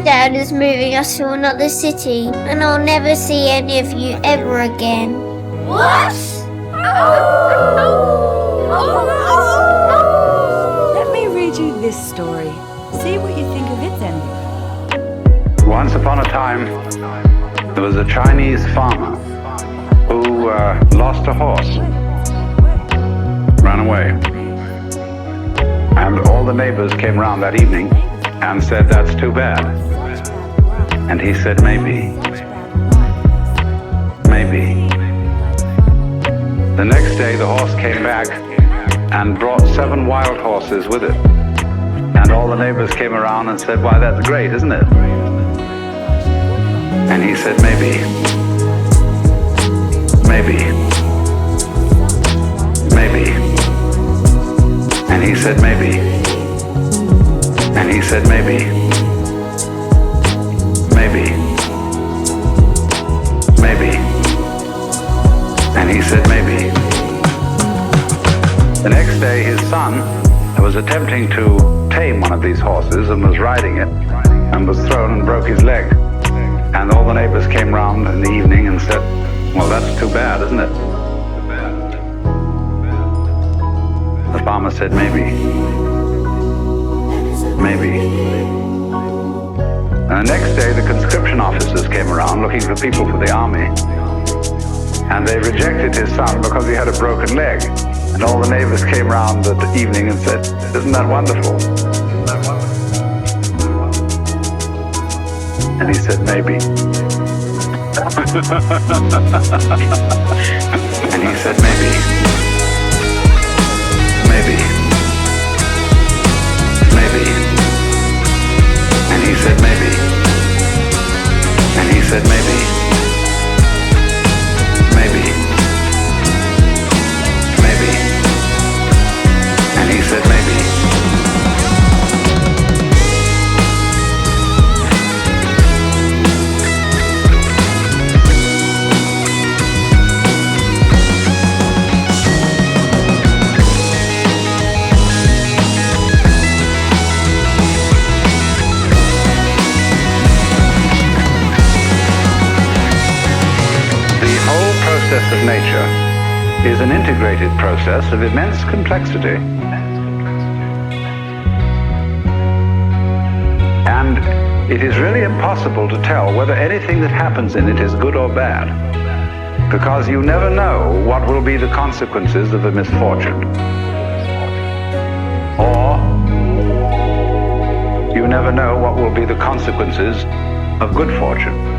dad is moving us to another city, and I'll never see any of you ever again. What? Let me read you this story. See what you think of its ending. Once upon a time, there was a Chinese farmer who lost a horse, ran away. And all the neighbors came around that evening and said, "That's too bad." And he said, maybe. The next day, the horse came back and brought 7 wild horses with it. And all the neighbors came around and said, "Why, that's great, isn't it?" And he said, maybe. And he said, maybe. And he said, maybe. And he said, maybe. The next day, his son was attempting to tame one of these horses and was riding it and was thrown and broke his leg. And all the neighbors came round in the evening and said, "Well, that's too bad, isn't it?" The farmer said, maybe. And the next day, the conscription officers came around looking for people for the army. And they rejected his son because he had a broken leg. And all the neighbors came round that evening and said, "Isn't that wonderful?" And he said, maybe. And he said, maybe. And he said, maybe. And he said, maybe. And he said, maybe. Process of nature is an integrated process of immense complexity. And it is really impossible to tell whether anything that happens in it is good or bad, because you never know what will be the consequences of a misfortune. Or you never know what will be the consequences of good fortune.